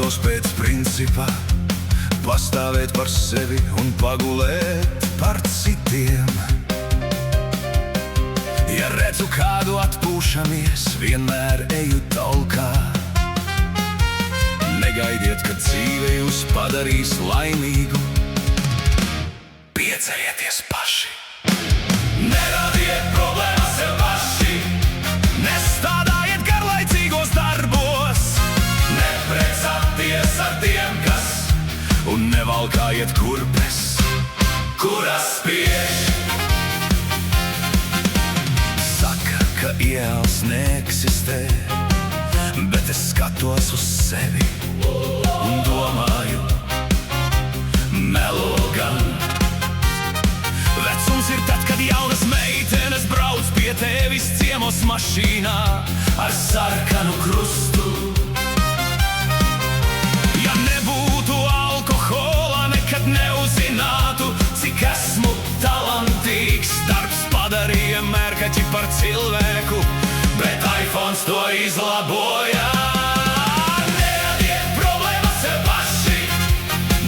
Skatos pēc principa, pastāvēt par sevi un pagulēt par citiem. Ja redzu kādu atpūšamies, vienmēr eju talkā. Negaidiet, ka dzīve jūs padarīs laimīgu. Pieceļieties paši. Neradiet problēmas sev paši. Nestādājiet garlaicīgos darbos. Neprecāties ar tiem, kas, un nevalkājiet kurpes, kuras spiež. Saka, ka ielas neeksistē, bet es skatos uz sevi un domāju, melo gan. Vecums ir tad, kad jaunas meitenes brauc pie tevis ciemos mašīnā ar sarkanu krustu. Ja nebūtu alkohola, nekad neuzzinātu, cik esmu talantīgs. Darbs padarīja mērkaķi par cilvēku, bet iPhones to izlaboja. Neradiet problēmas sev paši.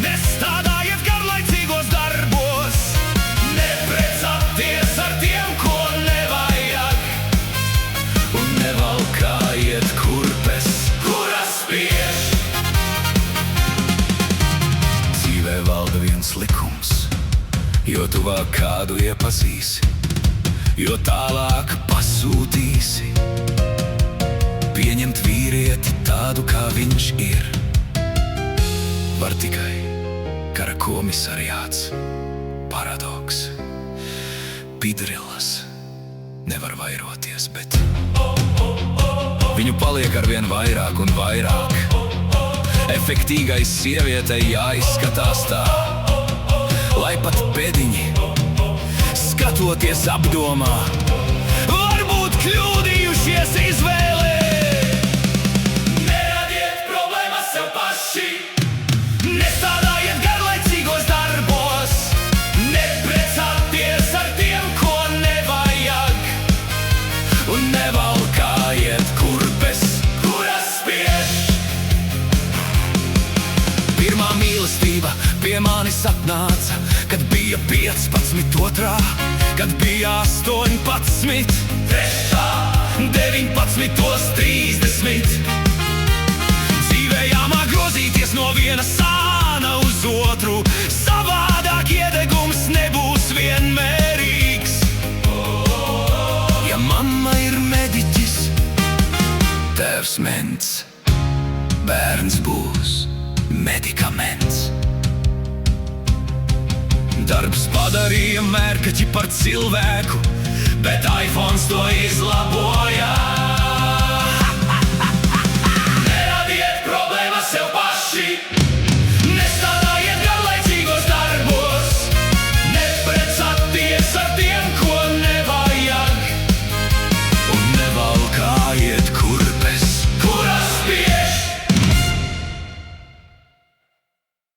Nestādājiet garlaicīgos darbos. Neprecāties ar tiem, ko nevajag. Un nevalkājiet kurpes, kuras spiež. Dzīvē valda viens likums, jo tuvāk kādu iepazīsi, jo tālāk pasūtīsi. Pieņemt vīrieti tādu, kā viņš ir, var tikai kara komisariāts. Paradoks. Pidrillas nevar vairoties, bet viņu paliek arvien vairāk un vairāk. Efektīgai sievietei jāizskatās tā, lai pat pēdiņi, skatoties apdomā, varbūt kļūdījušies izvēlē. Neradiet problēmas sev paši. Nestādājiet garlaicīgos darbos. Neprecāties ar tiem, ko nevajag. Un nevalkājiet kurpes, kuras spiež. Pirmā mīlestība pie manis atnāca, kad bija 15, otrā, kad bija 18, trešā, 19, 30. Dzīvē jāmāk grozīties no viena sāna uz otru, savādāk iedegums nebūs vienmērīgs. Ja mamma ir mediķis, tēvs ments, bērns būs medikaments. Darbs padarīja mērkaķi par cilvēku, bet iPhones to izlaboja.